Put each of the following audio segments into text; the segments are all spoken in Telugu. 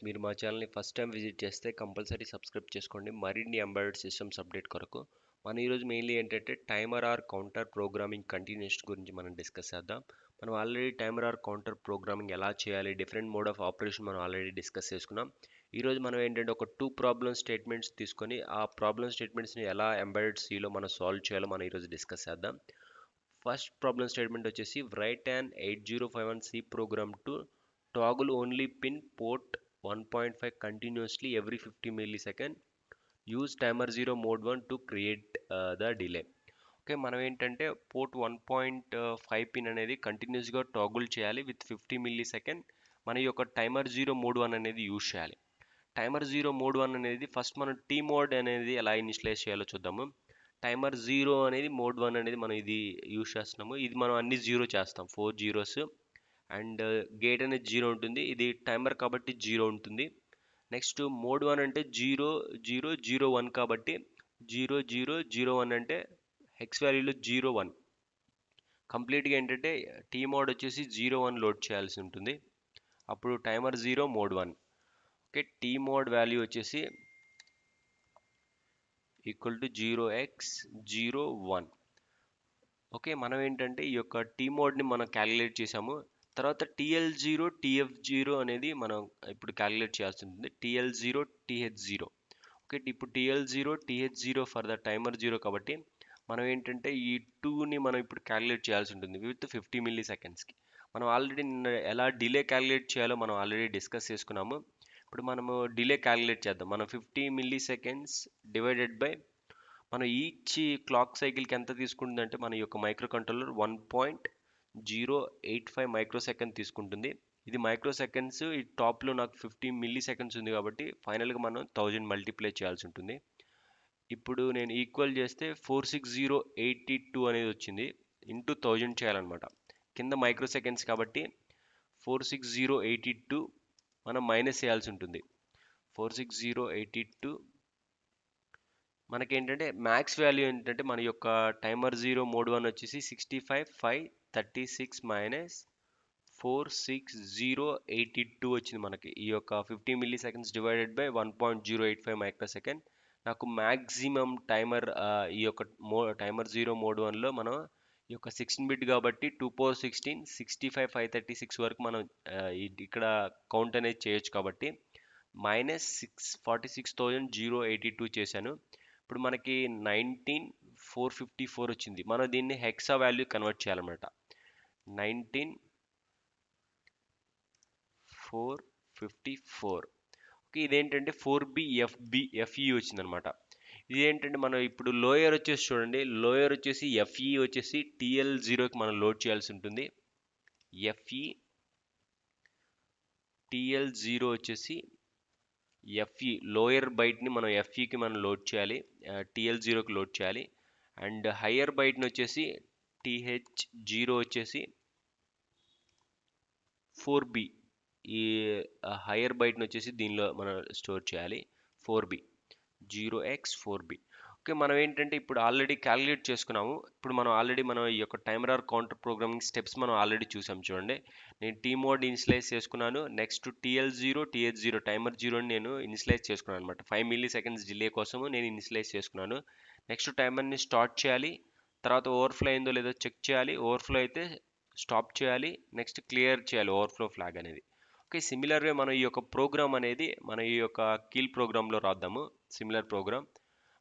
మీరు మా ఛానల్ని ఫస్ట్ టైం విజిట్ చేస్తే కంపల్సరీ సబ్స్క్రైబ్ చేసుకోండి మరిన్ని ఎంబెడెడ్ సిస్టమ్స్ అప్డేట్ కొరకు. మనం ఈరోజు మెయిన్లీ ఏంటంటే timer or counter programming continuation గురించి మనం డిస్కస్ చేద్దాం. మనం already timer or counter programming ఎలా చేయాలి, డిఫరెంట్ మోడ్ ఆఫ్ ఆపరేషన్ మనం ఆల్రెడీ డిస్కస్ చేసుకున్నాం. ఈరోజు మనం ఏంటంటే ఒక టూ ప్రాబ్లమ్ స్టేట్మెంట్స్ తీసుకొని ఆ ప్రాబ్లమ్ స్టేట్మెంట్స్ని ఎలా ఎంబెడెడ్ సిలో మనం సాల్వ్ చేయాలో మనం ఈరోజు డిస్కస్ చేద్దాం. ఫస్ట్ ప్రాబ్లమ్ స్టేట్మెంట్ వచ్చేసి right an 8051 C program to toggle only pin port 1.5 continuously every 50 millisecond. Use timer 0 mode 1 to create the delay. Okay, మనం ఏంటంటే పోర్ట్ 1.5 పిన్ అనేది కంటిన్యూస్గా టాగుల్ చేయాలి విత్ 50 మిల్లీ సెకండ్. మన యొక్క టైమర్ 0 మోడ్ 1 అనేది యూజ్ చేయాలి. టైమర్ 0 మోడ్ 1 అనేది ఫస్ట్ మనం టీ మోడ్ అనేది ఎలా ఇనిషియలైజ్ చేయాలో చూద్దాము. టైమర్ 0 అనేది మోడ్ 1 అనేది మనం ఇది యూజ్ చేస్తున్నాము. ఇది మనం అన్ని 0 చేస్తాం, 4 జీరోస్. అండ్ గేట్ అనేది 0 ఉంటుంది. ఇది టైమర్ కాబట్టి 0 ఉంటుంది. నెక్స్ట్ మోడ్ 1 అంటే 0 0 0 1 కాబట్టి 0 0 0 1 అంటే హెక్స్ వాల్యూలో 0 1. కంప్లీట్గా ఏంటంటే టీ మోడ్ వచ్చేసి 0 1 లోడ్ చేయాల్సి ఉంటుంది. అప్పుడు timer 0 mode 1. Okay, T mode value వచ్చేసి ఈక్వల్ టు 0x01. ఓకే, మనం ఏంటంటే ఈ యొక్క టీ మోడ్ని మనం క్యాలిక్యులేట్ చేసాము. తర్వాత TL0 TF0 అనేది మనం ఇప్పుడు క్యాలిక్యులేట్ చేయాల్సి ఉంటుంది. TL0 TH0. ఓకే, ఇప్పుడు TL0 TH0 for the timer 0 కాబట్టి మనం ఏంటంటే ఈ 2ని మనం ఇప్పుడు క్యాలిక్యులేట్ చేయాల్సి ఉంటుంది విత్ 50 మిల్లీ సెకండ్స్కి. మనం ఆల్రెడీ ఎలా డిలే క్యాలిక్యులేట్ చేయాలో మనం ఆల్రెడీ డిస్కస్ చేసుకున్నాము. ఇప్పుడు మనము డిలే క్యాలిక్యులేట్ చేద్దాం. మనం 50 మిల్లీ సెకండ్స్ డివైడెడ్ బై మనం ఈచ్ క్లాక్ సైకిల్కి ఎంత తీసుకుంటుందంటే మన యొక్క మైక్రో కంట్రోలర్ 1.085 మైక్రో సెకండ్ తీసుకుంటుంది. ఇది మైక్రో సెకండ్స్, ఈ టాప్లో నాకు 50 మిల్లీ సెకండ్స్ ఉంది కాబట్టి ఫైనల్గా మనం 1000 మల్టిప్లై చేయాల్సి ఉంటుంది. ఇప్పుడు నేను ఈక్వల్ చేస్తే 46082 అనేది వచ్చింది. ఇంటూ 1000 చేయాలన్నమాట. కింద మైక్రో సెకండ్స్ కాబట్టి 46082 మనం మైనస్ చేయాల్సి ఉంటుంది. 46082 మనకేంటంటే మ్యాక్స్ వాల్యూ ఏంటంటే మన యొక్క టైమర్ 0 మోడ్ 1 వచ్చేసి 65,536 మైనస్ 46082 వచ్చింది మనకి. ఈ యొక్క 50 milli seconds divided by 1.085 micro second నాకు మ్యాక్సిమం టైమర్ ఈ యొక్క టైమర్ 0 మోడ్ 1లో మనం ఈ యొక్క 16 బిట్ కాబట్టి 2 power 16 65,536 వరకు మనం ఇక్కడ కౌంట్ అనేది చేయొచ్చు కాబట్టి మైనస్ 46,082 చేశాను. ఇప్పుడు మనకి 19454 వచ్చింది. మనం దీన్ని హెక్సా వాల్యూ కన్వర్ట్ చేయాలన్నమాట. 19454. ఓకే, ఇదేంటంటే 4BFE వచ్చిందనమాట. ఇదేంటంటే మనం ఇప్పుడు లోయర్ వచ్చేసి చూడండి, లోయర్ వచ్చేసి FE వచ్చేసి TL0కి మనం లోడ్ చేయాల్సి ఉంటుంది. FE TL0 వచ్చేసి FE లోయర్ బైట్ని మనం FEకి మనం లోడ్ చేయాలి, TL0కి లోడ్ చేయాలి. అండ్ హయ్యర్ బైట్ని వచ్చేసి TH0 వచ్చేసి 4B, ఈ హయ్యర్ బైట్ని వచ్చేసి దీనిలో మనం స్టోర్ చేయాలి. 4B 0x4B. ఓకే, మనం ఏంటంటే ఇప్పుడు ఆల్రెడీ క్యాలిక్యులేట్ చేసుకున్నాము. ఇప్పుడు మనం ఈ యొక్క timer or counter programming steps మనం ఆల్రెడీ చూసాం. చూడండి, నేను టీ మోడ్ ఇనిషియలైజ్ చేసుకున్నాను. నెక్స్ట్ TL0 TH0 టైమర్ 0ని నేను ఇనిషియలైజ్ చేసుకున్నాను అనమాట. 5 మిల్లీ సెకండ్స్ డిలే కోసము నేను ఇనిషియలైజ్ చేసుకున్నాను. నెక్స్ట్ టైమర్ని స్టార్ట్ చేయాలి. తర్వాత ఓవర్ఫ్లో అయిందో లేదో చెక్ చేయాలి. ఓవర్ఫ్లో అయితే స్టాప్ చేయాలి. నెక్స్ట్ క్లియర్ చేయాలి ఓవర్ఫ్లో ఫ్లాగ్ అనేది. ఓకే, సిమిలర్గా మనం ఈ యొక్క ప్రోగ్రామ్ అనేది మన ఈ యొక్క కీల్ ప్రోగ్రాంలో రాద్దాము. సిమిలర్ ప్రోగ్రామ్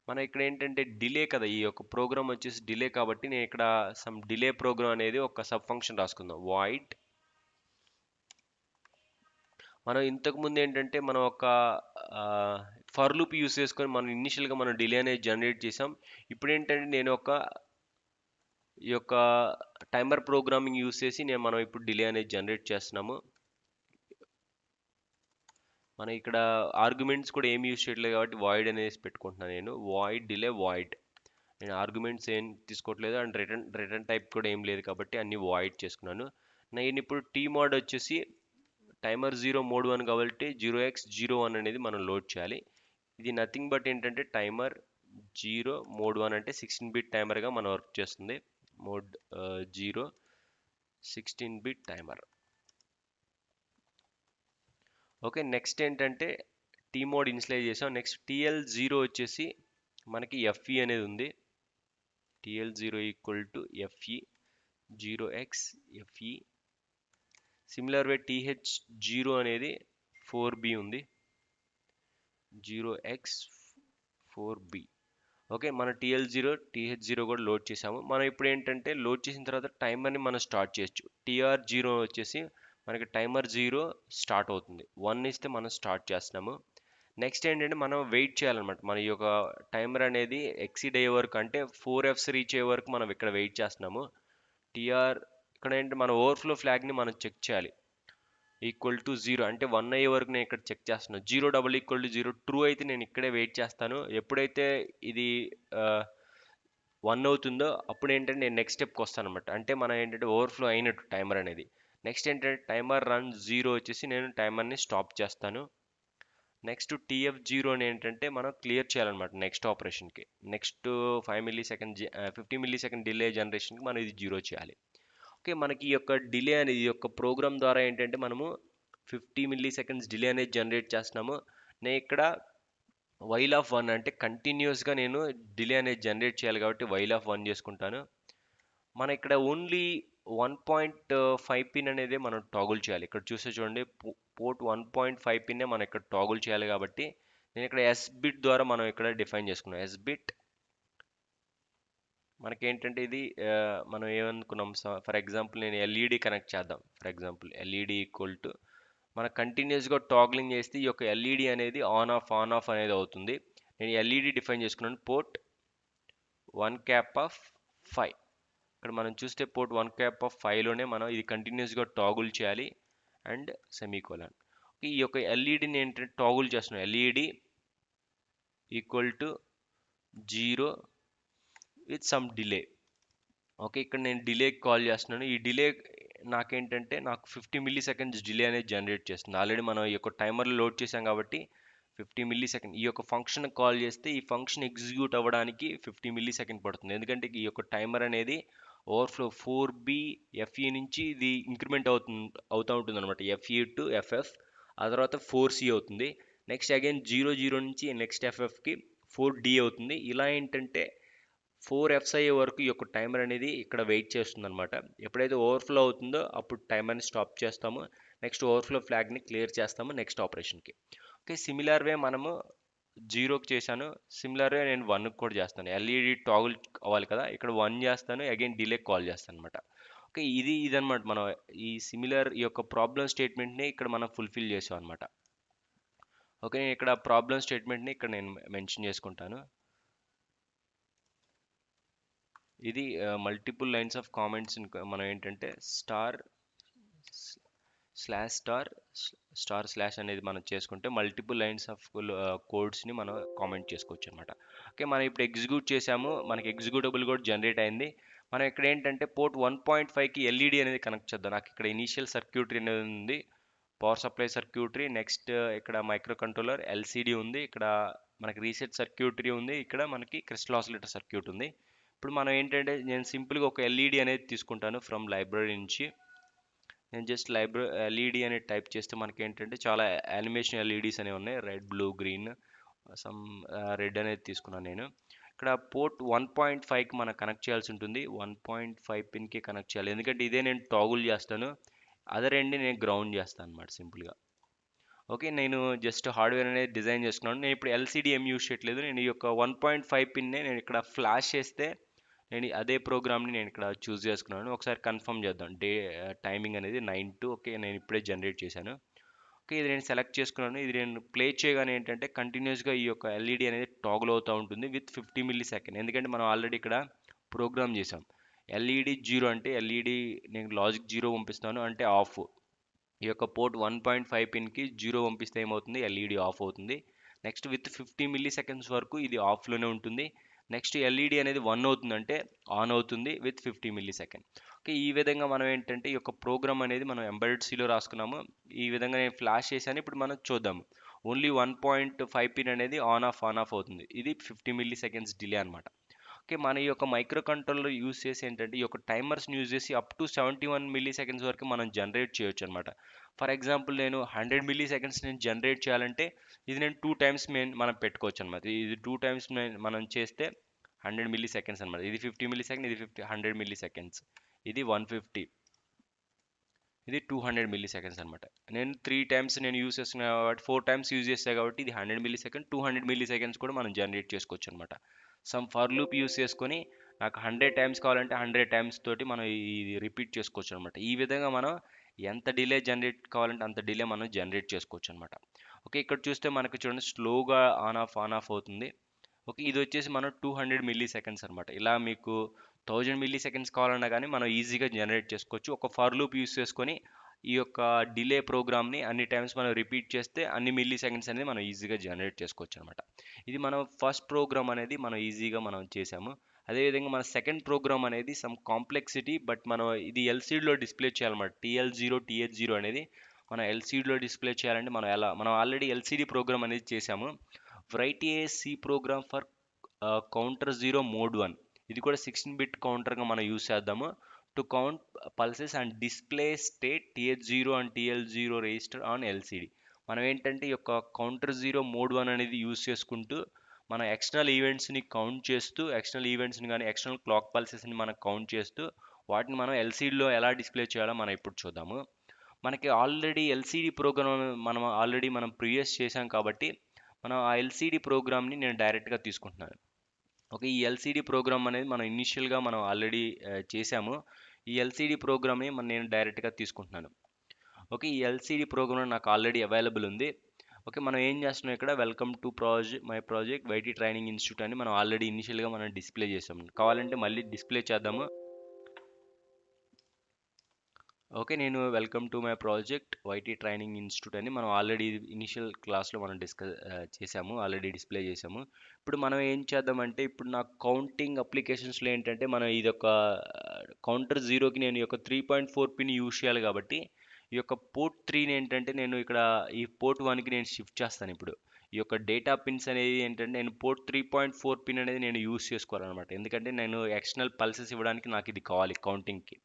మన ఇక్కడ ఏంటంటే డిలే కదా, ఈ యొక్క ప్రోగ్రామ్ వచ్చేసి డిలే కాబట్టి నేను ఇక్కడ సమ్ డిలే ప్రోగ్రామ్ అనేది ఒక సబ్ ఫంక్షన్ రాసుకుందాం. వాయిడ్ మనం ఇంతకుముందు ఏంటంటే మనం ఒక ఫర్ లూప్ యూస్ చేసుకొని మనం ఇనిషియల్గా మనం డిలే అనేది జనరేట్ చేసాం. ఇప్పుడు ఏంటంటే నేను ఈ యొక్క టైమర్ ప్రోగ్రామింగ్ యూస్ చేసి మనం ఇప్పుడు డిలే అనేది జనరేట్ చేస్తున్నాము. మనం ఇక్కడ ఆర్గ్యుమెంట్స్ కూడా ఏమి యూస్ చేయట్లేదు కాబట్టి వాయిడ్ అనేసి పెట్టుకుంటున్నాను. నేను వాయిడ్ డిలే వాయిడ్, నేను ఆర్గ్యుమెంట్స్ ఏం తీసుకోవట్లేదు. అండ్ రిటర్న్ టైప్ కూడా ఏం లేదు కాబట్టి అన్ని వాయిడ్ చేసుకున్నాను. నేను ఇప్పుడు టీ మోడ్ వచ్చేసి టైమర్ 0 మోడ్ 1 కాబట్టి 0x01 అనేది మనం లోడ్ చేయాలి. ఇది నథింగ్ బట్ ఏంటంటే టైమర్ 0 మోడ్ 1 అంటే 16 బిట్ టైమర్గా మనం వర్క్ చేస్తుంది. Mode 0 16 bit timer. Okay, next ఏంటంటే టీ మోడ్ ఇనిషియలైజ్ చేసాం. నెక్స్ట్ TL0 వచ్చేసి మనకి FE అనేది ఉంది. TL0 equal to FE 0x FE. Similar way TH0 అనేది 4B ఉంది, 0x 4B. ఓకే, మన TH0 కూడా లోడ్ చేసాము. మనం ఇప్పుడు ఏంటంటే లోడ్ చేసిన తర్వాత టైమర్ని మనం స్టార్ట్ చేయొచ్చు. TR0 వచ్చేసి మనకి టైమర్ 0 స్టార్ట్ అవుతుంది, 1 ఇస్తే మనం స్టార్ట్ చేస్తున్నాము. నెక్స్ట్ ఏంటంటే మనం వెయిట్ చేయాలన్నమాట. మన ఈ యొక్క టైమర్ అనేది ఎక్సీడ్ అయ్యే వరకు, అంటే 4Fs రీచ్ అయ్యే వరకు మనం ఇక్కడ వెయిట్ చేస్తున్నాము. ఇక్కడ ఏంటి మన ఓవర్ఫ్లో ఫ్లాగ్ని మనం చెక్ చేయాలి. ఈక్వల్ టు 0 అంటే 1 అయ్యే వరకు నేను ఇక్కడ చెక్ చేస్తున్నాను. 0 ట్రూ అయితే నేను ఇక్కడే వెయిట్ చేస్తాను. ఎప్పుడైతే ఇది 1 అవుతుందో అప్పుడు ఏంటంటే నేను నెక్స్ట్ స్టెప్కి వస్తాను అనమాట. అంటే మనం ఏంటంటే ఓవర్ఫ్లో అయినట్టు టైమర్ అనేది. నెక్స్ట్ ఏంటంటే టైమర్ రన్ 0 వచ్చేసి నేను టైమర్ని స్టాప్ చేస్తాను. నెక్స్ట్ TF0 ఏంటంటే మనం క్లియర్ చేయాలన్నమాట నెక్స్ట్ ఆపరేషన్కి. నెక్స్ట్ 50 మిల్లీ సెకండ్ డిలే జనరేషన్కి మనం ఇది 0 చేయాలి. ఓకే, మనకి ఈ యొక్క డిలే అనేది ఈ యొక్క ప్రోగ్రామ్ ద్వారా ఏంటంటే మనము 50 మిల్లీ సెకండ్స్ డిలే అనేది జనరేట్ చేస్తున్నాము. నేను ఇక్కడ వైల్ ఆఫ్ 1 అంటే కంటిన్యూస్గా నేను డిలే అనేది జనరేట్ చేయాలి కాబట్టి వైల్ ఆఫ్ 1 చేసుకుంటాను. మన ఇక్కడ ఓన్లీ 1.5 పిన్ అనేది మనం టాగుల్ చేయాలి. ఇక్కడ చూస్తే చూడండి, పోర్ట్ 1.5 పిన్నే మనం ఇక్కడ టాగుల్ చేయాలి కాబట్టి నేను ఇక్కడ ఎస్ బిట్ ద్వారా మనం ఇక్కడ డిఫైన్ చేసుకున్నాం. ఎస్ బిట్ మనకేంటంటే ఇది మనం ఏమనుకున్నాం, ఫర్ ఎగ్జాంపుల్ నేను ఎల్ఈడి కనెక్ట్ చేద్దాం. For example LED equal to మన కంటిన్యూస్గా టాగ్లింగ్ చేస్తే ఈ యొక్క ఎల్ఈడి అనేది ఆన్ ఆఫ్ అనేది అవుతుంది. నేను ఎల్ఈడి డిఫైన్ చేసుకున్నాను పోర్ట్ 1/5. ఇక్కడ మనం చూస్తే పోర్ట్ 1/5లోనే మనం ఇది కంటిన్యూస్గా టాగుల్ చేయాలి అండ్ సెమీకోలన్. ఈ యొక్క ఎల్ఈడిని ఏంటంటే టాగుల్ చేస్తున్నాం. LED equal to 0 with some delay. Okay, ఇక్కడ నేను డిలే కాల్ చేస్తున్నాను. ఈ డిలే నాకేంటంటే నాకు 50 మిల్లీ సెకండ్స్ డిలే అనేది జనరేట్ చేస్తుంది. ఆల్రెడీ మనం ఈ యొక్క టైమర్లో లోడ్ చేసాం కాబట్టి 50 మిల్లీ సెకండ్ ఈ యొక్క ఫంక్షన్ కాల్ చేస్తే ఈ ఫంక్షన్ ఎగ్జిక్యూట్ అవ్వడానికి 50 మిల్లీ సెకండ్ పడుతుంది. ఎందుకంటే ఈ యొక్క టైమర్ అనేది ఓవర్ఫ్లో 4B FE నుంచి ఇది ఇంక్రిమెంట్ అవుతూ ఉంటుంది అనమాట. FE టు FF, ఆ తర్వాత 4C అవుతుంది. నెక్స్ట్ అగైన్ 00 నుంచి నెక్స్ట్ FFకి 4D అవుతుంది. ఇలా ఏంటంటే 4Fs అయ్యే వరకు ఈ యొక్క టైమర్ అనేది ఇక్కడ వెయిట్ చేస్తుంది అనమాట. ఎప్పుడైతే ఓవర్ఫ్లో అవుతుందో అప్పుడు టైమర్ని స్టాప్ చేస్తాము. నెక్స్ట్ ఓవర్ఫ్లో ఫ్లాగ్ని క్లియర్ చేస్తాము నెక్స్ట్ ఆపరేషన్కి. ఓకే, సిమిలర్ వే మనము 0కి చేశాను. సిమిలర్ వే నేను 1కి కూడా చేస్తాను. ఎల్ఈడి టాగుల్ అవ్వాలి కదా, ఇక్కడ 1 చేస్తాను, అగైన్ డిలే కాల్ చేస్తాను అనమాట. ఓకే, ఇదనమాట మనం ఈ సిమిలర్ ఈ యొక్క ప్రాబ్లమ్ స్టేట్మెంట్ని ఇక్కడ మనం ఫుల్ఫిల్ చేసాం అనమాట. ఓకే, నేను ఇక్కడ ప్రాబ్లమ్ స్టేట్మెంట్ని ఇక్కడ నేను మెన్షన్ చేసుకుంటాను. ఇది మల్టిపుల్ లైన్స్ ఆఫ్ కామెంట్స్ మనం ఏంటంటే స్టార్/స్లాష్ అనేది మనం చేసుకుంటే మల్టిపుల్ లైన్స్ ఆఫ్ కోడ్స్ని మనం కామెంట్ చేసుకోవచ్చు అనమాట. ఓకే, మనం ఇప్పుడు ఎగ్జిక్యూట్ చేసాము, మనకి ఎగ్జిక్యూటబుల్ కూడా జనరేట్ అయింది. మనం ఇక్కడ ఏంటంటే పోర్ట్ 1.5కి ఎల్ఈడి అనేది కనెక్ట్ చేద్దాం. నాకు ఇక్కడ ఇనీషియల్ సర్క్యూటరీ అనేది ఉంది, పవర్ సప్లై సర్క్యూటరీ. నెక్స్ట్ ఇక్కడ మైక్రో కంట్రోలర్ ఎల్సిడి ఉంది, ఇక్కడ మనకి రీసెట్ సర్క్యూటరీ ఉంది, ఇక్కడ మనకి క్రిస్టల్ ఆసిలేటర్ సర్క్యూట్ ఉంది. ఇప్పుడు మనం ఏంటంటే నేను సింపుల్గా ఒక ఎల్ఈడి అనేది తీసుకుంటాను ఫ్రమ్ లైబ్రరీ నుంచి. నేను జస్ట్ ఎల్ఈడి అనేది టైప్ చేస్తే మనకి ఏంటంటే చాలా యానిమేషన్ ఎల్ఈడీస్ అనేవి ఉన్నాయి, red, blue, green, some red అనేది తీసుకున్నాను నేను. ఇక్కడ పోర్ట్ 1.5కి మనం కనెక్ట్ చేయాల్సి ఉంటుంది. 1.5 పిన్కి కనెక్ట్ చేయాలి, ఎందుకంటే ఇదే నేను టాగుల్ చేస్తాను. అదర్ ఎండ్ని నేను గ్రౌండ్ చేస్తాను అనమాట సింపుల్గా. ఓకే, నేను జస్ట్ హార్డ్వేర్ అనేది డిజైన్ చేసుకున్నాను. నేను ఇప్పుడు ఎల్సిడి ఏం యూస్ చేయట్లేదు. నేను ఈ యొక్క 1.5 పిన్నే నేను ఇక్కడ ఫ్లాష్ చేస్తే నేను అదే ప్రోగ్రామ్ని నేను ఇక్కడ చూస్ చేసుకున్నాను. ఒకసారి కన్ఫర్మ్ చేద్దాం. టైమింగ్ అనేది 9 to. ఓకే, నేను ఇప్పుడే జనరేట్ చేశాను. ఓకే, ఇది నేను సెలెక్ట్ చేసుకున్నాను. ఇది నేను ప్లే చేయగానే ఏంటంటే కంటిన్యూస్గా ఈ యొక్క ఎల్ఈడి అనేది టాగుల్ అవుతూ ఉంటుంది విత్ 50 మిల్లీ సెకండ్. ఎందుకంటే మనం ఆల్రెడీ ఇక్కడ ప్రోగ్రామ్ చేసాం. ఎల్ఈడి 0 అంటే ఎల్ఈడి నేను లాజిక్ 0 పంపిస్తాను అంటే ఆఫ్. ఈ యొక్క పోర్ట్ 1.5 పిన్కి 0 పంపిస్తే ఏమవుతుంది, ఎల్ఈడి ఆఫ్ అవుతుంది. నెక్స్ట్ విత్ 50 మిల్లీ సెకండ్స్ వరకు ఇది ఆఫ్లోనే ఉంటుంది. నెక్స్ట్ ఎల్ఈడి అనేది 1 అవుతుందంటే ఆన్ అవుతుంది విత్ 50 మిల్లీ సెకండ్. ఓకే, ఈ విధంగా మనం ఏంటంటే ఈ యొక్క ప్రోగ్రామ్ అనేది మనం ఎంబెడెడ్ సిలో రాసుకున్నాము. ఈ విధంగా నేను ఫ్లాష్ చేశాను. ఇప్పుడు మనం చూద్దాము. ఓన్లీ 1.5 పిన్ అనేది ఆన్ ఆఫ్ అవుతుంది. ఇది 50 మిల్లీ సెకండ్స్ డిలే అనమాట. ఓకే, మన ఈ యొక్క మైక్రో కంట్రోలర్ యూస్ చేసి ఏంటంటే ఈ యొక్క టైమర్స్ని యూజ్ చేసి అప్ టు 71 మిల్లీ సెకండ్స్ వరకు మనం జనరేట్ చేయొచ్చు అనమాట. ఫర్ ఎగ్జాంపుల్ నేను 100 మిల్లీ సెకండ్స్ నేను జనరేట్ చేయాలంటే ఇది నేను 2 టైమ్స్ మనం పెట్టుకోవచ్చు అనమాట. ఇది 2 టైమ్స్ మనం చేస్తే 100 మిల్లీ సెకండ్స్ అనమాట. ఇది 50 మిల్లీ సెకండ్, ఇది 100 మిల్లీ సెకండ్స్, ఇది 150, ఇది 200 మిల్లీ సెకండ్స్ అనమాట. నేను 3 టైమ్స్ నేను యూస్ చేస్తున్నా కాబట్టి 4 టైమ్స్ యూజ్ చేస్తాను కాబట్టి ఇది 100 మిల్లీ సెకండ్, 200 మిల్లీ సెకండ్స్ కూడా మనం జనరేట్ చేసుకోవచ్చు అనమాట. సమ్ ఫర్ లూప్ యూస్ చేసుకొని నాకు 100 టైమ్స్ కావాలంటే 100 టైమ్స్ తోటి మనం ఇది రిపీట్ చేసుకోవచ్చు అనమాట. ఈ విధంగా మనం ఎంత డిలే జనరేట్ కావాలంటే అంత డిలే మనం జనరేట్ చేసుకోవచ్చు అనమాట. ఓకే, ఇక్కడ చూస్తే మనకు చూడండి స్లోగా ఆన్ ఆఫ్ అవుతుంది. ఓకే, ఇది వచ్చేసి మనం 200 మిల్లీ సెకండ్స్ అనమాట. ఇలా మీకు 1000 మిల్లీ సెకండ్స్ కావాలన్నా కానీ మనం ఈజీగా జనరేట్ చేసుకోవచ్చు. ఒక ఫర్ లూప్ యూస్ చేసుకొని ఈ యొక్క డిలే ప్రోగ్రామ్ని అన్ని టైమ్స్ మనం రిపీట్ చేస్తే అన్ని మిల్లీ సెకండ్స్ అనేది మనం ఈజీగా జనరేట్ చేసుకోవచ్చు అనమాట. ఇది మనం ఫస్ట్ ప్రోగ్రామ్ అనేది మనం ఈజీగా మనం చేసాము. అదేవిధంగా మన సెకండ్ ప్రోగ్రామ్ అనేది సమ్ కాంప్లెక్సిటీ, బట్ మనం ఇది ఎల్సీడీలో డిస్ప్లే చేయాలన్నమాట. TL0 TH0 అనేది మనం ఎల్సీడీలో డిస్ప్లే చేయాలంటే మనం ఆల్రెడీ ఎల్సీడీ ప్రోగ్రామ్ అనేది చేసాము. Write a C program for counter 0 mode 1, ఇది కూడా 16 బిట్ కౌంటర్గా మనం యూస్ చేద్దాము. To count pulses and display state TH0 and TL0 register on LCD. మనం ఏంటంటే ఈ యొక్క కౌంటర్ 0 మోడ్ 1 అనేది యూస్ చేసుకుంటూ మన ఎక్స్టర్నల్ ఈవెంట్స్ని కౌంట్ చేస్తూ, ఎక్స్టర్నల్ ఈవెంట్స్ని కానీ ఎక్స్టర్నల్ క్లాక్ పల్సెస్ని మనం కౌంట్ చేస్తూ వాటిని మనం ఎల్సిడిలో ఎలా డిస్ప్లే చేయాలో మనం ఇప్పుడు చూద్దాము. మనకి ఆల్రెడీ ఎల్సిడి ప్రోగ్రామ్ మనం ప్రీవియస్ చేసాం కాబట్టి మనం ఆ ఎల్సిడి ప్రోగ్రామ్ని నేను డైరెక్ట్గా తీసుకుంటున్నాను. ఓకే, ఈ ఎల్సిడి ప్రోగ్రామ్ అనేది మనం ఇనిషియల్గా మనం ఆల్రెడీ చేసాము. ఈ ఎల్సిడి ప్రోగ్రామ్ని నేను డైరెక్ట్గా తీసుకుంటున్నాను. ఓకే, ఈ ఎల్సిడి ప్రోగ్రామ్ నాకు ఆల్రెడీ అవైలబుల్ ఉంది. ఓకే, మనం ఏం చేస్తున్నాం ఇక్కడ welcome to my project YT training institute అని మనం ఆల్రెడీ ఇనిషియల్గా మనం డిస్ప్లే చేసాము. కావాలంటే మళ్ళీ డిస్ప్లే చేద్దాము. ఓకే, నేను welcome to my project YT training institute అని మనం ఆల్రెడీ ఇనిషియల్ క్లాస్లో మనం చేసాము, ఆల్రెడీ డిస్ప్లే చేసాము. ఇప్పుడు మనం ఏం చేద్దామంటే ఇప్పుడు నాకు కౌంటింగ్ అప్లికేషన్స్లో ఏంటంటే మనం ఇది ఒక కౌంటర్ జీరోకి నేను ఈ యొక్క 3.4 పిన్ యూజ్ చేయాలి కాబట్టి ఈ యొక్క పోర్ట్ 3ని ఏంటంటే నేను ఇక్కడ ఈ పోర్ట్ 1కి నేను షిఫ్ట్ చేస్తాను. ఇప్పుడు ఈ యొక్క డేటా పిన్స్ అనేది ఏంటంటే నేను పోర్ట్ 3.4 పిన్ అనేది నేను యూజ్ చేసుకోవాలన్నమాట. ఎందుకంటే నేను ఎక్స్టర్నల్ పల్సెస్ ఇవ్వడానికి నాకు ఇది కావాలి కౌంటింగ్కి.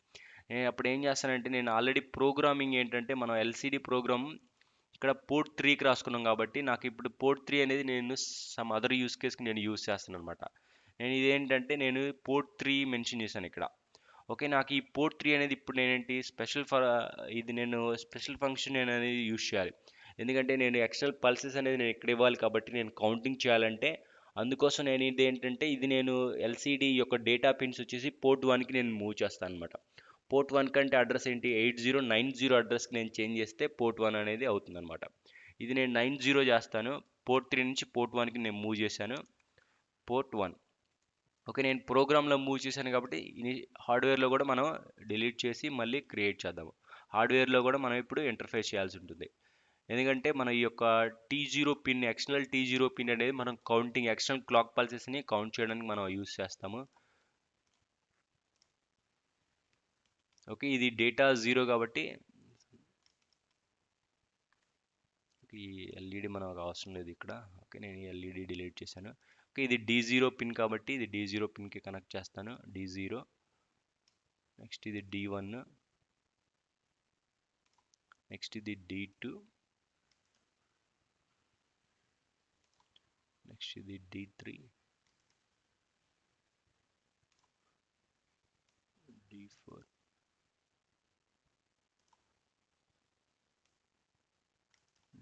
నేను అప్పుడు ఏం చేస్తానంటే నేను ఆల్రెడీ ప్రోగ్రామింగ్ ఏంటంటే మనం ఎల్సిడి ప్రోగ్రామ్ ఇక్కడ పోర్ట్ 3కి రాసుకున్నాం కాబట్టి నాకు ఇప్పుడు పోర్ట్ 3 అనేది నేను సమ్ అదర్ యూస్ కేస్కి నేను యూస్ చేస్తాను అనమాట. నేను ఇదేంటంటే నేను పోర్ట్ 3 మెన్షన్ చేశాను ఇక్కడ. ఓకే, నాకు ఈ పోర్ట్ 3 అనేది ఇప్పుడు నేనేంటి ఇది నేను స్పెషల్ ఫంక్షన్ నేను అనేది యూస్ చేయాలి. ఎందుకంటే నేను ఎక్స్టర్నల్ పల్సెస్ అనేది నేను ఇక్కడ ఇవ్వాలి కాబట్టి నేను కౌంటింగ్ చేయాలంటే అందుకోసం నేను ఇది ఏంటంటే ఇది నేను ఎల్సిడి యొక్క డేటా పిన్స్ వచ్చేసి పోర్ట్ 1కి నేను మూవ్ చేస్తాను అనమాట. పోర్ట్ 1 కంటే అడ్రస్ ఏంటి 8090 అడ్రస్కి నేను చేంజ్ చేస్తే పోర్ట్ 1 అనేది అవుతుంది అనమాట. ఇది నేను 90 చేస్తాను. పోర్ట్ 3 నుంచి పోర్ట్ 1కి నేను మూవ్ చేశాను. పోర్ట్ 1. ఓకే, నేను ప్రోగ్రాంలో మూవ్ చేశాను కాబట్టి హార్డ్వేర్లో కూడా మనం డిలీట్ చేసి మళ్ళీ క్రియేట్ చేద్దాము. హార్డ్వేర్లో కూడా మనం ఇప్పుడు ఇంటర్ఫేస్ చేయాల్సి ఉంటుంది. ఎందుకంటే మన ఈ యొక్క T0 pin, external T0 pin అనేది మనం కౌంటింగ్ ఎక్స్టర్నల్ క్లాక్ పల్సెస్ని కౌంట్ చేయడానికి మనం యూస్ చేస్తాము. ఓకే, ఇది డేటా 0 కాబట్టి ఈ ఎల్ఈడి మనకు అవసరం లేదు ఇక్కడ. ఓకే, నేను ఈ ఎల్ఈడి డిలీట్ చేశాను. ఓకే, ఇది D0 పిన్ కాబట్టి ఇది D0 పిన్కి కనెక్ట్ చేస్తాను. D0, నెక్స్ట్ ఇది D1, నెక్స్ట్ ఇది D2, నెక్స్ట్ ఇది D3, D4,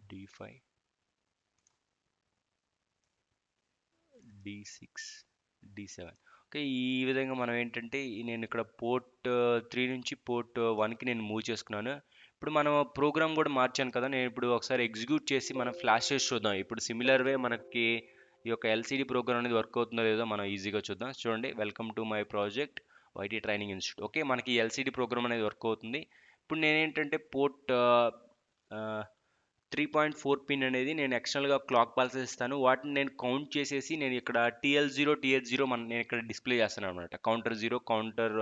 D5, D6, D7. Okay, ఈ విధంగా మనం ఏంటంటే నేను ఇక్కడ పోర్ట్ 3 నుంచి పోర్ట్ 1కి నేను మూవ్ చేసుకున్నాను. ఇప్పుడు మనం ప్రోగ్రామ్ కూడా మార్చాను కదా, నేను ఇప్పుడు ఒకసారి ఎగ్జిక్యూట్ చేసి మనం ఫ్లాష్ చేసి చూద్దాం. ఇప్పుడు సిమిలర్ వే మనకి ఈ యొక్క ఎల్సిడి ప్రోగ్రామ్ అనేది వర్క్ అవుతుందో లేదో మనం ఈజీగా చూద్దాం. చూడండి, welcome to my project YT training institute. Okay, మనకి ఎల్సిడి ప్రోగ్రామ్ అనేది వర్క్ అవుతుంది. ఇప్పుడు నేనేంటంటే పోర్ట్ 3.4 పిన్ అనేది నేను ఎక్స్టర్నల్గా క్లాక్ పల్సెస్ ఇస్తాను. వాటిని నేను కౌంట్ చేసేసి నేను ఇక్కడ TL0 TH0 నేను ఇక్కడ డిస్ప్లే చేస్తాను అనమాట. కౌంటర్ 0 కౌంటర్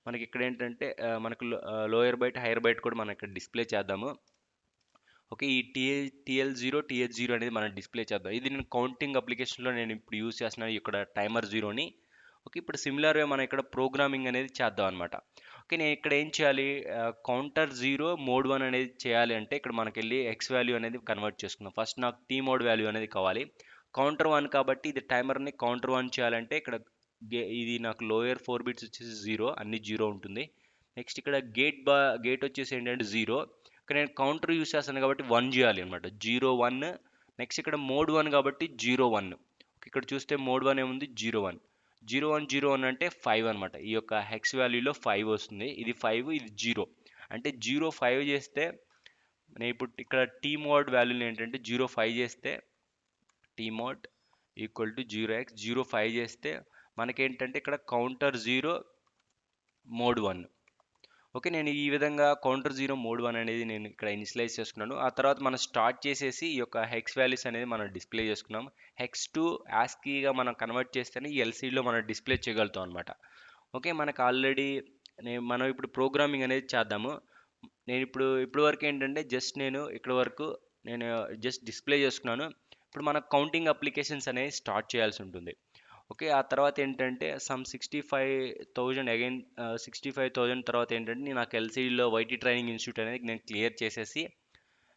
మనకి ఇక్కడ ఏంటంటే మనకు లోయర్ బైట్ హైయర్ బైట్ కూడా మనం ఇక్కడ డిస్ప్లే చేద్దాము. ఓకే, ఈ TL0 TH0 అనేది మనం డిస్ప్లే చేద్దాం. ఇది నేను కౌంటింగ్ అప్లికేషన్లో నేను ఇప్పుడు యూస్ చేస్తున్నాను ఇక్కడ టైమర్ 0ని. ఓకే, ఇప్పుడు సిమిలర్ వే మనం ఇక్కడ ప్రోగ్రామింగ్ అనేది చేద్దాం అనమాట. ఓకే, నేను ఇక్కడ ఏం చేయాలి? కౌంటర్ 0 మోడ్ 1 అనేది చేయాలి అంటే ఇక్కడ మనకెళ్ళి ఎక్స్ వాల్యూ అనేది కన్వర్ట్ చేసుకుందాం. ఫస్ట్ నాకు టీ మోడ్ వాల్యూ అనేది కావాలి. కౌంటర్ 1 కాబట్టి ఇది టైమర్ని కౌంటర్ 1 చేయాలంటే ఇక్కడ ఇది నాకు లోయర్ 4 బిట్స్ వచ్చేసి 0, అన్ని 0 ఉంటుంది. నెక్స్ట్ ఇక్కడ గేట్ వచ్చేసి ఏంటంటే 0. ఇక్కడ నేను కౌంటర్ యూస్ చేస్తాను కాబట్టి 1 చేయాలి అనమాట. 0 1. నెక్స్ట్ ఇక్కడ మోడ్ 1 కాబట్టి 0 1. ఇక్కడ చూస్తే మోడ్ 1 ఏముంది? 0 1. 0 1 0 1 అంటే 5 అనమాట. ఈ యొక్క హెక్స్ వాల్యూలో 5 వస్తుంది. ఇది 5, ఇది 0. అంటే 0 5 చేస్తే నేను ఇప్పుడు ఇక్కడ టీ మోడ్ వాల్యూని ఏంటంటే 0 5 చేస్తే tea mode equal to 0x 0 5 చేస్తే మనకేంటంటే ఇక్కడ కౌంటర్ 0 మోడ్ 1. ఓకే, నేను ఈ విధంగా కౌంటర్ 0 మోడ్ 1 అనేది నేను ఇక్కడ ఇనిషియలైజ్ చేసుకున్నాను. ఆ తర్వాత మనం స్టార్ట్ చేసేసి ఈ యొక్క హెక్స్ వాల్యూస్ అనేది మనం డిస్ప్లే చేసుకున్నాం. హెక్స్ టు ఆస్కీగా మనం కన్వర్ట్ చేస్తేనే ఈ ఎల్సీడీలో మనం డిస్ప్లే చేయగలుగుతాం అనమాట. ఓకే, మనకు ఆల్రెడీ మనం ఇప్పుడు ప్రోగ్రామింగ్ అనేది చేద్దాము. నేను ఇప్పుడు వరకు ఏంటంటే నేను ఇక్కడ వరకు నేను జస్ట్ డిస్ప్లే చేసుకున్నాను. ఇప్పుడు మన కౌంటింగ్ అప్లికేషన్స్ అనేవి స్టార్ట్ చేయాల్సి ఉంటుంది. ఓకే, ఆ తర్వాత ఏంటంటే సమ్ 65,000 అగైన్ 65,000 తర్వాత ఏంటంటే నాకు ఎల్సీడీలో వైటీ ట్రైనింగ్ ఇన్స్టిట్యూట్ అనేది నేను క్లియర్ చేసేసి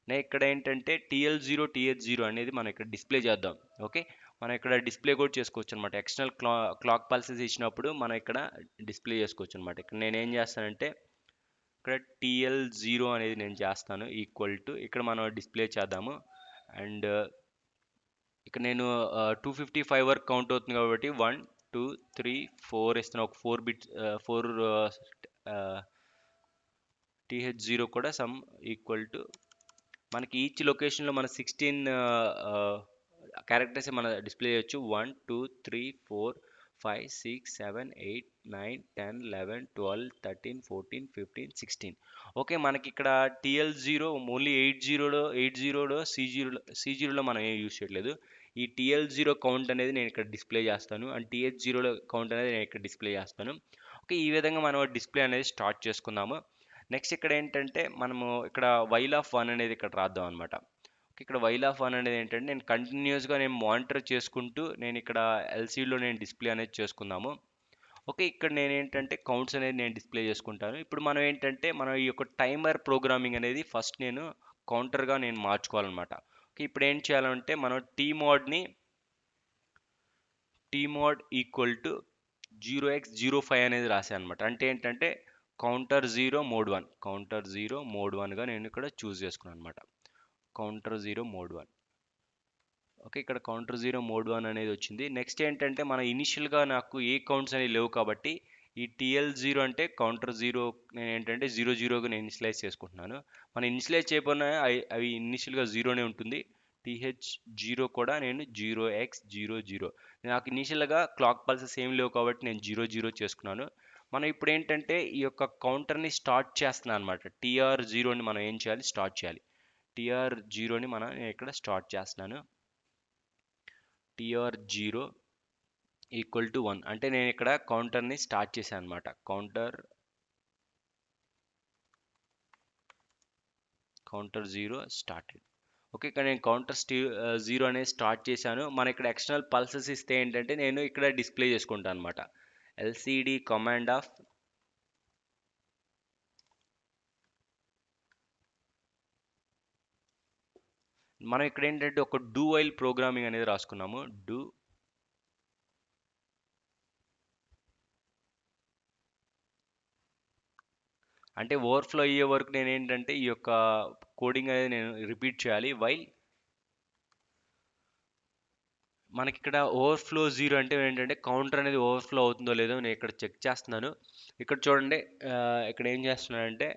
నేను ఇక్కడ ఏంటంటే టీఎల్0 టీహెచ్0 అనేది మనం ఇక్కడ డిస్ప్లే చేద్దాం. ఓకే, మనం ఇక్కడ డిస్ప్లే కూడా చేసుకోవచ్చు అనమాట. ఎక్స్టర్నల్ క్లాక్ పల్సెస్ ఇచ్చినప్పుడు మనం ఇక్కడ డిస్ప్లే చేసుకోవచ్చు అనమాట. ఇక్కడ నేను ఏం చేస్తానంటే ఇక్కడ టీఎల్0 అనేది నేను చేస్తాను ఈక్వల్ టు ఇక్కడ మనం డిస్ప్లే చేద్దాము. అండ్ ఇక్కడ నేను 255 వరకు కౌంట్ అవుతుంది కాబట్టి 1 2 3 4 ఇస్తాను. ఒక 4 బిట్స్ 4 టీహెచ్0 కూడా సమ్ ఈక్వల్ టు మనకి ఈచ్ లొకేషన్లో మన 16 క్యారెక్టర్స్ మనం డిస్ప్లే చేయొచ్చు. 1 2 3 4 5 6 7 8 9 10 11 12 13 14 15 16. ఓకే, మనకి ఇక్కడ టీఎల్0 ఓన్లీ 80లో సి0లో మనం ఏం యూజ్ చేయట్లేదు. ఈ టీఎల్0 కౌంట్ అనేది నేను ఇక్కడ డిస్ప్లే చేస్తాను అండ్ టీహెచ్0లో కౌంట్ అనేది నేను ఇక్కడ డిస్ప్లే చేస్తాను. ఓకే, ఈ విధంగా మనం డిస్ప్లే అనేది స్టార్ట్ చేసుకుందాము. నెక్స్ట్ ఇక్కడ ఏంటంటే మనము ఇక్కడ వైల్ ఆఫ్ 1 అనేది ఇక్కడ రాద్దాం అనమాట. ఇక్కడ వైల్ ఆఫ్ 1 అనేది ఏంటంటే నేను కంటిన్యూస్గా నేను మానిటర్ చేసుకుంటూ నేను ఇక్కడ ఎల్సీడీలో నేను డిస్ప్లే అనేది చేసుకుందాము. ఓకే, ఇక్కడ నేను ఏంటంటే కౌంట్స్ అనేది నేను డిస్ప్లే చేసుకుంటాను. ఇప్పుడు మనం ఏంటంటే మనం ఈ యొక్క టైమర్ ప్రోగ్రామింగ్ అనేది ఫస్ట్ నేను కౌంటర్గా నేను మార్చుకోవాలన్నమాట. ఓకే, ఇప్పుడు ఏం చేయాలంటే మనం tea mode equal to 0x05 అనేది రాశాను అనమాట. అంటే ఏంటంటే కౌంటర్ 0 మోడ్ 1 కౌంటర్ 0 మోడ్ 1గా నేను ఇక్కడ చూస్ చేసుకున్నాను అనమాట. Counter 0 mode 1. ఓకే, ఇక్కడ కౌంటర్ 0 మోడ్ 1 అనేది వచ్చింది. నెక్స్ట్ ఏంటంటే మన ఇనిషియల్గా నాకు ఏ కౌంట్స్ అనేవి లేవు కాబట్టి ఈ టీఎల్0 అంటే కౌంటర్ 0 నేను ఏంటంటే 0 నేను ఇనిషియలైజ్ చేసుకుంటున్నాను. మనం ఇనిషియలైజ్ చేయకపోయినా అవి ఇనిషియల్గా 0నే ఉంటుంది. టీహెచ్0 కూడా నేను 0x00 నాకు ఇనిషియల్గా క్లాక్ పల్సెస్ ఏం లేవు కాబట్టి నేను 0 చేసుకున్నాను. మనం ఇప్పుడు ఏంటంటే ఈ యొక్క కౌంటర్ని స్టార్ట్ చేస్తున్నాను అనమాట. టీఆర్0ని మనం ఏం చేయాలి? స్టార్ట్ చేయాలి. టీఆర్0ని నేను ఇక్కడ స్టార్ట్ చేస్తున్నాను. టీఆర్0 ఈక్వల్ టు 1 అంటే నేను ఇక్కడ కౌంటర్ని స్టార్ట్ చేశాను అనమాట. Counter 0 started. ఓకే, ఇక్కడ నేను కౌంటర్ 0 అనేది స్టార్ట్ చేశాను. మన ఇక్కడ ఎక్స్టర్నల్ పల్సెస్ ఇస్తే ఏంటంటే నేను ఇక్కడ డిస్ప్లే చేసుకుంటాను అనమాట. ఎల్సిడి కమాండ్ ఆఫ్ మనం ఇక్కడ ఏంటంటే ఒక డూ వైల్ ప్రోగ్రామింగ్ అనేది రాసుకున్నాము. అంటే ఓవర్ఫ్లో అయ్యే వరకు నేను ఏంటంటే ఈ యొక్క కోడింగ్ అనేది నేను రిపీట్ చేయాలి. వైల్ మనకి ఇక్కడ ఓవర్ఫ్లో 0 అంటే ఏంటంటే కౌంటర్ అనేది ఓవర్ఫ్లో అవుతుందో లేదో నేను ఇక్కడ చెక్ చేస్తున్నాను. ఇక్కడ చూడండి, ఇక్కడ ఏం చేస్తున్నానంటే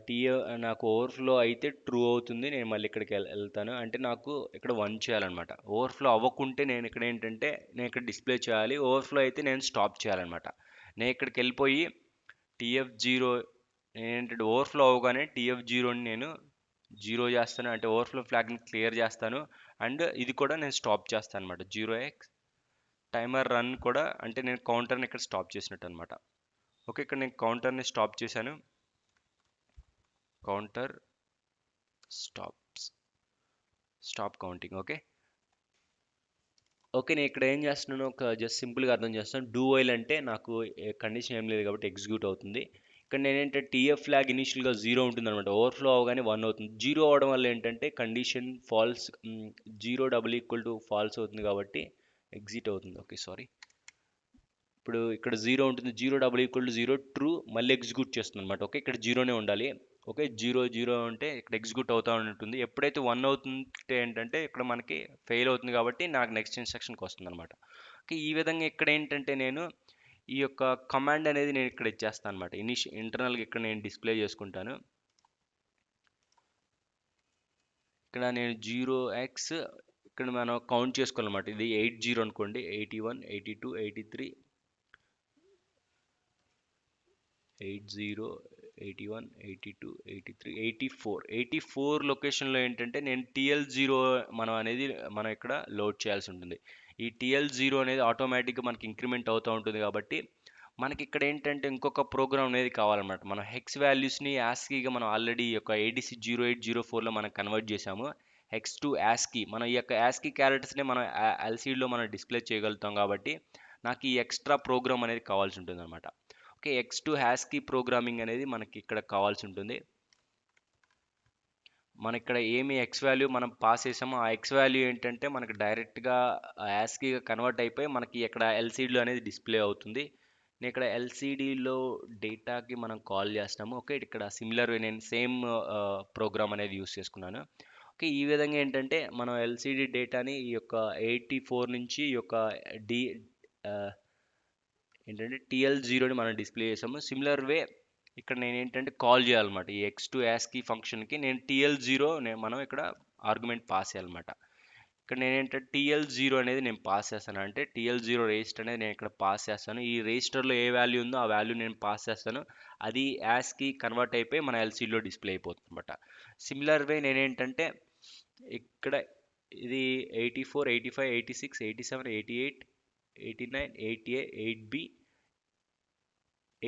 టీఏ నాకు ఓవర్ఫ్లో అయితే ట్రూ అవుతుంది. నేను మళ్ళీ ఇక్కడికి వెళ్తాను. అంటే నాకు ఇక్కడ 1 చేయాలన్నమాట. ఓవర్ఫ్లో అవ్వకుంటే నేను ఇక్కడ ఏంటంటే నేను ఇక్కడ డిస్ప్లే చేయాలి. ఓవర్ఫ్లో అయితే నేను స్టాప్ చేయాలన్నమాట. నేను ఇక్కడికి వెళ్ళిపోయి టీఎఫ్0 ఏంటంటే ఓవర్ఫ్లో అవ్వగానే టీఎఫ్0ని నేను 0 చేస్తాను. అంటే ఓవర్ఫ్లో ఫ్లాగ్ని క్లియర్ చేస్తాను. అండ్ ఇది కూడా నేను స్టాప్ చేస్తాను అనమాట. 0x టైమర్ రన్ కూడా అంటే నేను కౌంటర్ని ఇక్కడ స్టాప్ చేసినట్టు అనమాట. ఓకే, ఇక్కడ నేను కౌంటర్ని స్టాప్ చేశాను. Counter stop counting. Okay, okay. నేను ఇక్కడ ఏం చేస్తున్నాను, ఒక జస్ట్ సింపుల్‌గా అర్థం చేస్తాను. డూ వైల్ అంటే నాకు కండిషన్ ఏం లేదు కాబట్టి ఎగ్జిక్యూట్ అవుతుంది. ఇక్కడ నేనేంటంటే టీఎఫ్ ఫ్లాగ్ ఇనీషియల్‌గా 0 ఉంటుందన్నమాట. ఓవర్‌ఫ్లో అవ్వగానే 1 అవుతుంది. 0 అవ్వడం వల్ల ఏంటంటే condition false, 0 double equal to falls అవుతుంది కాబట్టి ఎగ్జిట్ అవుతుంది. ఓకే. సారీ. ఇప్పుడు ఇక్కడ 0 ఉంటుంది. 0 డబుల్ ఈక్వల్ టు 0 ట్రూ, మళ్ళీ ఎగ్జిక్యూట్ చేస్తుంది అనమాట. ఓకే. ఇక్కడ 0నే ఉండాలి. ఓకే. 0 0 అంటే ఇక్కడ ఎగ్జిక్యూట్ అవుతా ఉంటుంది. ఎప్పుడైతే 1 అవుతుంటే ఏంటంటే ఇక్కడ మనకి ఫెయిల్ అవుతుంది కాబట్టి నాకు నెక్స్ట్ ఇన్స్ట్రక్షన్కి వస్తుంది అనమాట. ఓకే. ఈ విధంగా ఇక్కడ ఏంటంటే నేను ఈ యొక్క కమాండ్ అనేది నేను ఇక్కడ ఇచ్చేస్తాను అనమాట. ఇంటర్నల్గా ఇక్కడ నేను డిస్ప్లే చేసుకుంటాను. ఇక్కడ నేను 0x ఇక్కడ మనం కౌంట్ చేసుకోవాలన్నమాట. ఇది 80 అనుకోండి. 81 82 83 80 81 82 83 84 లొకేషన్లో ఏంటంటే నేను టీఎల్ 0 మనం ఇక్కడ లోడ్ చేయాల్సి ఉంటుంది. ఈ టీఎల్ 0 అనేది ఆటోమేటిక్గా మనకి ఇంక్రిమెంట్ అవుతూ ఉంటుంది కాబట్టి మనకి ఇక్కడ ఏంటంటే ఇంకొక ప్రోగ్రామ్ అనేది కావాలన్నమాట. మనం హెక్స్ వాల్యూస్ని యాస్కీగా మనం ఆల్రెడీ ఈ యొక్క ఏడీసీ 0804లో మనం కన్వర్ట్ చేసాము. హెక్స్ టు యాస్కీ, మనం ఈ యొక్క యాస్కీ క్యారెక్టర్స్ని మనం ఎల్సీడీలో మనం డిస్ప్లే చేయగలుగుతాం కాబట్టి నాకు ఈ ఎక్స్ట్రా ప్రోగ్రామ్ అనేది కావాల్సి ఉంటుంది అనమాట. ఓకే. ఎక్స్ టు హ్యాస్కీ ప్రోగ్రామింగ్ అనేది మనకి ఇక్కడ కావాల్సి ఉంటుంది. మన ఇక్కడ ఏమి ఎక్స్ వాల్యూ మనం పాస్ చేసామో ఆ ఎక్స్ వాల్యూ ఏంటంటే మనకి డైరెక్ట్గా యాస్కీగా కన్వర్ట్ అయిపోయి మనకి ఇక్కడ ఎల్సీడీలో అనేది డిస్ప్లే అవుతుంది. నేను ఇక్కడ ఎల్సీడీలో డేటాకి మనం కాల్ చేస్తాము. ఓకే. ఇక్కడ సిమిలర్ నేను సేమ్ ప్రోగ్రామ్ అనేది యూస్ చేసుకున్నాను. ఓకే. ఈ విధంగా ఏంటంటే మనం ఎల్సీడీ డేటాని ఈ యొక్క 84 నుంచి ఈ యొక్క డి ఏంటంటే టీఎల్ 0ని మనం డిస్ప్లే చేసాము. సిమిలర్ వే ఇక్కడ నేను ఏంటంటే కాల్ చేయాలన్నమాట. ఈ ఎక్స్ టు యాస్కీ ఫంక్షన్కి నేను టీఎల్ 0 మనం ఇక్కడ ఆర్గ్యుమెంట్ పాస్ చేయాలన్నమాట. ఇక్కడ నేను ఏంటంటే టీఎల్ 0 అనేది నేను పాస్ చేస్తాను. అంటే టీఎల్ 0 రిజిస్టర్ అనేది నేను ఇక్కడ పాస్ చేస్తాను. ఈ రిజిస్టర్లో ఏ వాల్యూ ఉందో ఆ వాల్యూ నేను పాస్ చేస్తాను. అది యాస్కి కన్వర్ట్ అయిపోయి మన ఎల్సీడీలో డిస్ప్లే అయిపోతుంది అనమాట. సిమిలర్ వే నేనేంటంటే ఇక్కడ ఇది 84 85 86 87 88 89 88 8B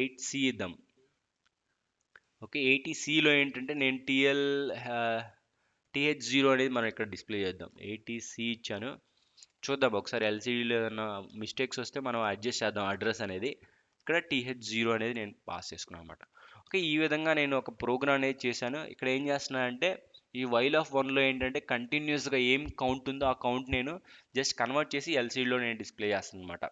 8C ఇద్దాం. ఓకే. 80Cలో ఏంటంటే నేను TH0 అనేది మనం ఇక్కడ డిస్ప్లే చేద్దాం. 80C ఇచ్చాను. చూద్దాం ఒకసారి ఎల్సీడీలో ఏదైనా మిస్టేక్స్ వస్తే మనం అడ్జస్ట్ చేద్దాం అడ్రస్ అనేది. ఇక్కడ TH0 అనేది నేను పాస్ చేసుకున్నాను అనమాట. ఓకే. ఈ విధంగా నేను ఒక ప్రోగ్రామ్ అనేది చేశాను. ఇక్కడ ఏం చేస్తున్నానంటే ఈ వైల్ ఆఫ్ 1లో ఏంటంటే కంటిన్యూస్గా ఏం కౌంట్ ఉందో ఆ కౌంట్ నేను జస్ట్ కన్వర్ట్ చేసి ఎల్సీడీలో నేను డిస్ప్లే చేస్తాను అనమాట.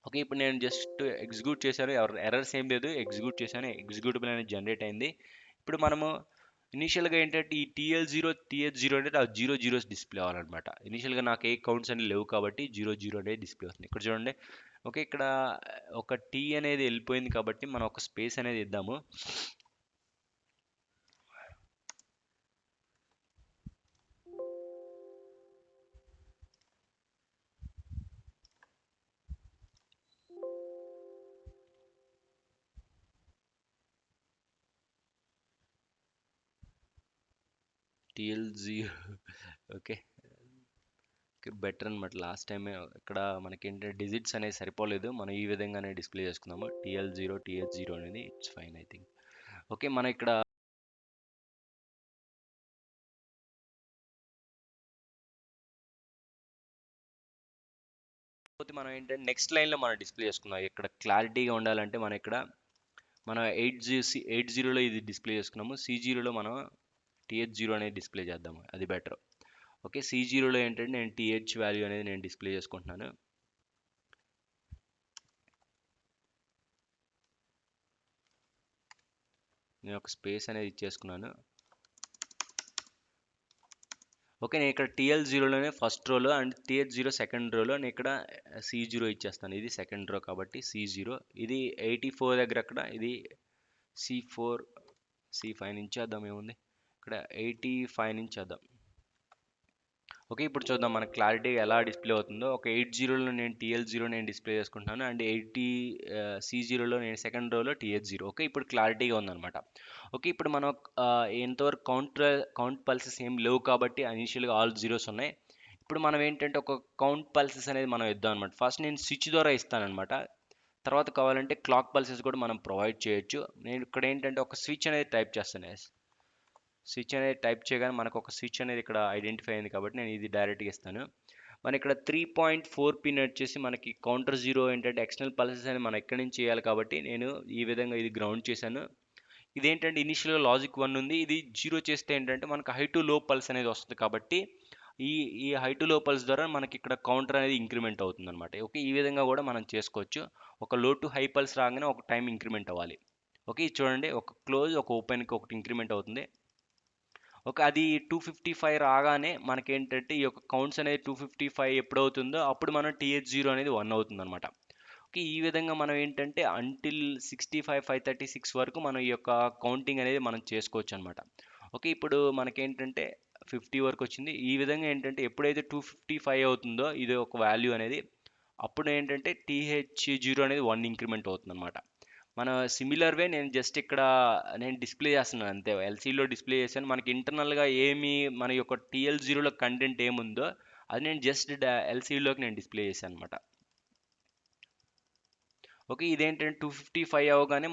ఓకే. ఇప్పుడు నేను జస్ట్ ఎగ్జిక్యూట్ చేశాను. ఎర్రర్స్ ఏం లేదు. ఎగ్జిక్యూట్ చేశాను. ఎగ్జిక్యూటబుల్ అనేది జనరేట్ అయింది. ఇప్పుడు మనము ఇనీషియల్గా ఏంటంటే ఈ TH0 అనేది ఆ 0 జీరోస్ డిస్ప్లే అవ్వాలన్నమాట. ఇనీషియల్గా నాకు ఏ కౌంట్స్ అనేవి లేవు కాబట్టి 0 0 అనేది డిస్ప్లే అవుతుంది. ఇక్కడ చూడండి. ఓకే. ఇక్కడ ఒక టీ అనేది వెళ్ళిపోయింది కాబట్టి మనం ఒక స్పేస్ అనేది ఇద్దాము. TL0 okay. బెటర్ అనమాట. లాస్ట్ టైమే ఇక్కడ మనకి ఏంటంటే డిజిట్స్ అనేది సరిపోలేదు. మనం ఈ విధంగానే డిస్ప్లే చేసుకుందాము. TH0 అనేది it's fine I think. Okay. మనం ఇక్కడ మనం ఏంటంటే నెక్స్ట్ లైన్లో మనం డిస్ప్లే చేసుకుందాం. ఇక్కడ క్లారిటీగా ఉండాలంటే మనం 80లో ఇది డిస్ప్లే చేసుకున్నాము. C0లో మనం TH0 అనేది డిస్ప్లే చేద్దాము. అది బెటర్. ఓకే. C0లో ఏంటంటే నేను TH వాల్యూ అనేది నేను డిస్ప్లే చేసుకుంటున్నాను. నేను ఒక స్పేస్ అనేది ఇచ్చేసుకున్నాను. ఓకే. నేను ఇక్కడ TL0లోనే ఫస్ట్ రోలో అండ్ TH0 సెకండ్ రోలో నేను ఇక్కడ C0 ఇచ్చేస్తాను. ఇది సెకండ్ రో కాబట్టి C0. ఇది 84 దగ్గర అక్కడ ఇది C4 C5 నుంచి చేద్దాం. ఏముంది ఇక్కడ 85 నుంచి చేద్దాం. ఓకే. ఇప్పుడు చూద్దాం మన క్లారిటీ ఎలా డిస్ప్లే అవుతుందో. ఒక 80లో నేను TL0 నేను డిస్ప్లే చేసుకుంటున్నాను అండ్ C0లో నేను సెకండ్ రోలో TH0. ఓకే. ఇప్పుడు క్లారిటీగా ఉందన్నమాట. ఓకే. ఇప్పుడు మనం ఎంతవరకు కౌంట్ పల్సెస్ ఏం లేవు కాబట్టి ఇనిషియల్గా ఆల్ జీరోస్ ఉన్నాయి. ఇప్పుడు మనం ఏంటంటే ఒక కౌంట్ పల్సెస్ అనేది మనం ఇద్దాం అనమాట. ఫస్ట్ నేను స్విచ్ ద్వారా ఇస్తానన్నమాట. తర్వాత కావాలంటే క్లాక్ పల్సెస్ కూడా మనం ప్రొవైడ్ చేయొచ్చు. నేను ఇక్కడ ఏంటంటే ఒక స్విచ్ అనేది టైప్ చేస్తాను. స్విచ్ అనేది టైప్ చేయగానే మనకు ఒక స్విచ్ అనేది ఇక్కడ ఐడెంటిఫై అయింది కాబట్టి నేను ఇది డైరెక్ట్గా ఇస్తాను. మన ఇక్కడ 3.4 పిన్ వచ్చేసి మనకి కౌంటర్ జీరో ఏంటంటే ఎక్స్టర్నల్ పల్సెస్ అని మనం ఎక్కడి నుంచి చేయాలి కాబట్టి నేను ఈ విధంగా ఇది గ్రౌండ్ చేశాను. ఇదేంటంటే ఇనిషియల్గా లాజిక్ 1 ఉంది, ఇది జీరో చేస్తే ఏంటంటే మనకు హై టు లో పల్స్ అనేది వస్తుంది కాబట్టి ఈ ఈ హై టు లో పల్స్ ద్వారా మనకి ఇక్కడ కౌంటర్ అనేది ఇంక్రిమెంట్ అవుతుంది అనమాట. ఓకే, ఈ విధంగా కూడా మనం చేసుకోవచ్చు. ఒక లో టు హై పల్స్ రాగానే ఒక టైం ఇంక్రిమెంట్ అవ్వాలి. ఓకే, ఇది చూడండి, ఒక క్లోజ్ ఒక ఓపెన్కి ఒకటి ఇంక్రిమెంట్ అవుతుంది. ఓకే, అది 255 రాగానే మనకేంటంటే ఈ యొక్క కౌంట్స్ అనేది 255 ఎప్పుడవుతుందో అప్పుడు మనం TH0 అనేది 1 అవుతుంది అనమాట. ఓకే, ఈ విధంగా మనం ఏంటంటే అంటిల్ 65,536 వరకు మనం ఈ యొక్క కౌంటింగ్ అనేది మనం చేసుకోవచ్చు అనమాట. ఓకే, ఇప్పుడు మనకేంటంటే 50 వరకు వచ్చింది. ఈ విధంగా ఏంటంటే ఎప్పుడైతే 255 అవుతుందో ఇది ఒక వాల్యూ అనేది, అప్పుడు ఏంటంటే TH0 అనేది 1 ఇంక్రిమెంట్ అవుతుంది అనమాట. మన సిమిలర్ వే నేను జస్ట్ ఇక్కడ నేను డిస్ప్లే చేస్తున్నాను అంతే, ఎల్సీలో డిస్ప్లే చేశాను. మనకి ఇంటర్నల్గా ఏమి మన యొక్క TL0లో కంటెంట్ ఏముందో అది నేను జస్ట్ ఎల్సీలోకి నేను డిస్ప్లే చేశాను అనమాట. ఓకే, ఇదేంటంటే 255 అవగానే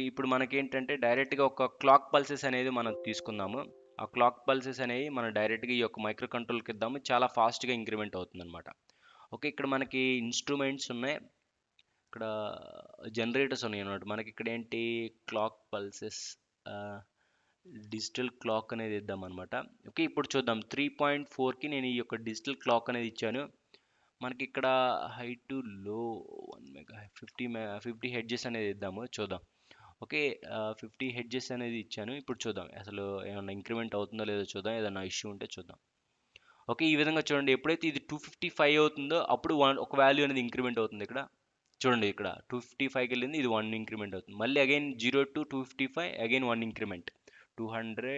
ఇప్పుడు మనకేంటంటే డైరెక్ట్గా ఒక క్లాక్ పల్సెస్ అనేది మనం తీసుకుందాము. ఆ క్లాక్ పల్సెస్ అనేవి మనం డైరెక్ట్గా ఈ యొక్క మైక్రో కంట్రోల్కి ఇద్దాము, చాలా ఫాస్ట్గా ఇంక్రిమెంట్ అవుతుంది అనమాట. ఓకే, ఇక్కడ మనకి ఇన్స్ట్రుమెంట్స్ ఉన్నాయి, ఇక్కడ జనరేటర్స్ ఉన్నాయి అన్నమాట. మనకి ఇక్కడ ఏంటి క్లాక్ పల్సెస్ డిజిటల్ క్లాక్ అనేది ఇద్దాం అనమాట. ఓకే, ఇప్పుడు చూద్దాం 3.4కి నేను ఈ యొక్క డిజిటల్ క్లాక్ అనేది ఇచ్చాను. మనకి ఇక్కడ హై టు లో 1 మెగా 50 హెడ్జెస్ అనేది ఇద్దాము, చూద్దాం. ఓకే, 50 హెడ్జెస్ అనేది ఇచ్చాను. ఇప్పుడు చూద్దాం అసలు ఏమన్నా ఇంక్రిమెంట్ అవుతుందో లేదో చూద్దాం, ఏదన్నా ఇష్యూ ఉంటే చూద్దాం. ఓకే, ఈ విధంగా చూడండి, ఎప్పుడైతే ఇది 255 అవుతుందో అప్పుడు ఒక వాల్యూ అనేది ఇంక్రిమెంట్ అవుతుంది. ఇక్కడ చూడండి, ఇక్కడ 255కి వెళ్ళింది, ఇది 1 ఇంక్రిమెంట్ అవుతుంది. మళ్ళీ అగైన్ 0 టు 255 అగైన్ 1 ఇంక్రిమెంట్, 200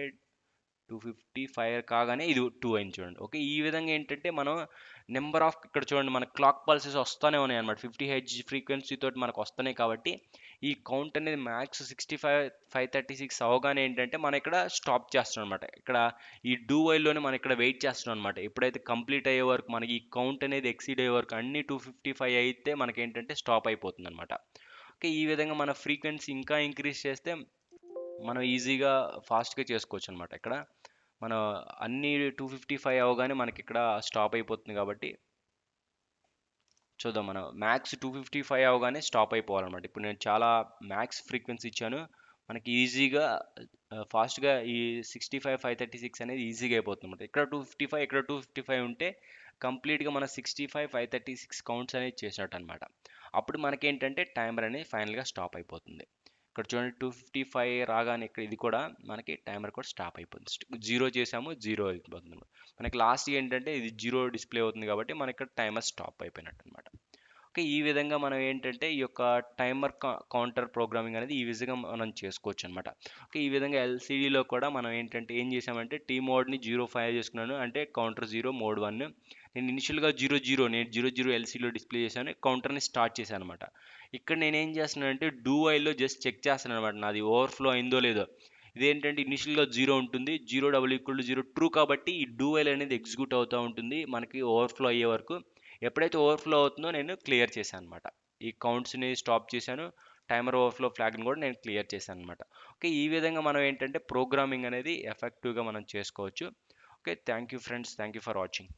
255 కాగానే ఇది 2 అయింది చూడండి. ఓకే, ఈ విధంగా ఏంటంటే మనం నెంబర్ ఆఫ్ ఇక్కడ చూడండి మన క్లాక్ పల్సెస్ వస్తూనే ఉన్నాయి అనమాట. 50 హెడ్జ్ ఫ్రీక్వెన్సీ తోటి మనకు వస్తున్నాయి కాబట్టి ఈ కౌంట్ అనేది మ్యాక్స్ 65,536 అవగానే ఏంటంటే మనం ఇక్కడ స్టాప్ చేస్తున్నాం అనమాట. ఇక్కడ ఈ డూ వైల్లోనే మనం ఇక్కడ వెయిట్ చేస్తున్నాం అనమాట. ఎప్పుడైతే కంప్లీట్ అయ్యే వరకు మనకి ఈ కౌంట్ అనేది ఎక్సీడ్ అయ్యే వరకు అన్ని 255 అయితే మనకి ఏంటంటే స్టాప్ అయిపోతుంది అనమాట. ఓకే, ఈ విధంగా మన ఫ్రీక్వెన్సీ ఇంకా ఇంక్రీజ్ చేస్తే మనం ఈజీగా ఫాస్ట్గా చేసుకోవచ్చు అనమాట. ఇక్కడ మనం అన్ని 255 అవగానే మనకి ఇక్కడ స్టాప్ అయిపోతుంది కాబట్టి చూద్దాం, మనం మ్యాక్స్ 255 అవగానే స్టాప్ అయిపోవాలన్నమాట. ఇప్పుడు నేను చాలా మ్యాక్స్ ఫ్రీక్వెన్సీ ఇచ్చాను, మనకి ఈజీగా ఫాస్ట్గా ఈ 65,536 అనేది ఈజీగా అయిపోతుంది అనమాట. ఇక్కడ 255 ఇక్కడ 255 ఉంటే కంప్లీట్గా మన 65,536 కౌంట్స్ అనేది చేసినట్టు అనమాట. అప్పుడు మనకేంటంటే టైమర్ అనేది ఫైనల్గా స్టాప్ అయిపోతుంది. ఇక్కడ చూడండి 255 రాగానే ఇక్కడ ఇది కూడా మనకి టైమర్ కూడా స్టాప్ అయిపోతుంది. జీరో చేసాము, జీరో అయిపోతుంది. మనకి లాస్ట్ ఏంటంటే ఇది జీరో డిస్ప్లే అవుతుంది కాబట్టి మనకి ఇక్కడ టైమర్ స్టాప్ అయిపోయినట్టు అనమాట. ఓకే, ఈ విధంగా మనం ఏంటంటే ఈ యొక్క టైమర్ కౌంటర్ ప్రోగ్రామింగ్ అనేది ఈ విధంగా మనం చేసుకోవచ్చు అనమాట. ఓకే, ఈ విధంగా ఎల్సిడిలో కూడా మనం ఏంటంటే ఏం చేసామంటే టీ మోడ్ని 05 చేసుకున్నాను, అంటే కౌంటర్ 0 మోడ్ 1. నేను ఇనిషియల్గా 00 నేను 00 ఎల్సీలో డిస్ప్లే చేశాను, కౌంటర్ని స్టార్ట్ చేశాను అనమాట. ఇక్కడ నేను ఏం చేస్తున్నానంటే డూ వైల్లో జస్ట్ చెక్ చేస్తున్నాను అనమాట, నాది ఓవర్ఫ్లో అయిందో లేదో. ఇదేంటంటే ఇనిషియల్గా 0 ఉంటుంది, 0 ట్రూ కాబట్టి ఈ డూ వైల్ అనేది ఎగ్జిక్యూట్ అవుతూ ఉంటుంది మనకి ఓవర్ఫ్లో అయ్యే వరకు. ఎప్పుడైతే ఓవర్ఫ్లో అవుతుందో నేను క్లియర్ చేశాను అనమాట, ఈ కౌంట్స్ని స్టాప్ చేశాను, టైమర్ ఓవర్ఫ్లో ఫ్లాగ్ని కూడా నేను క్లియర్ చేశాను అనమాట. ఓకే, ఈ విధంగా మనం ఏంటంటే ప్రోగ్రామింగ్ అనేది ఎఫెక్టివ్గా మనం చేసుకోవచ్చు. Okay, thank you friends, thank you for watching.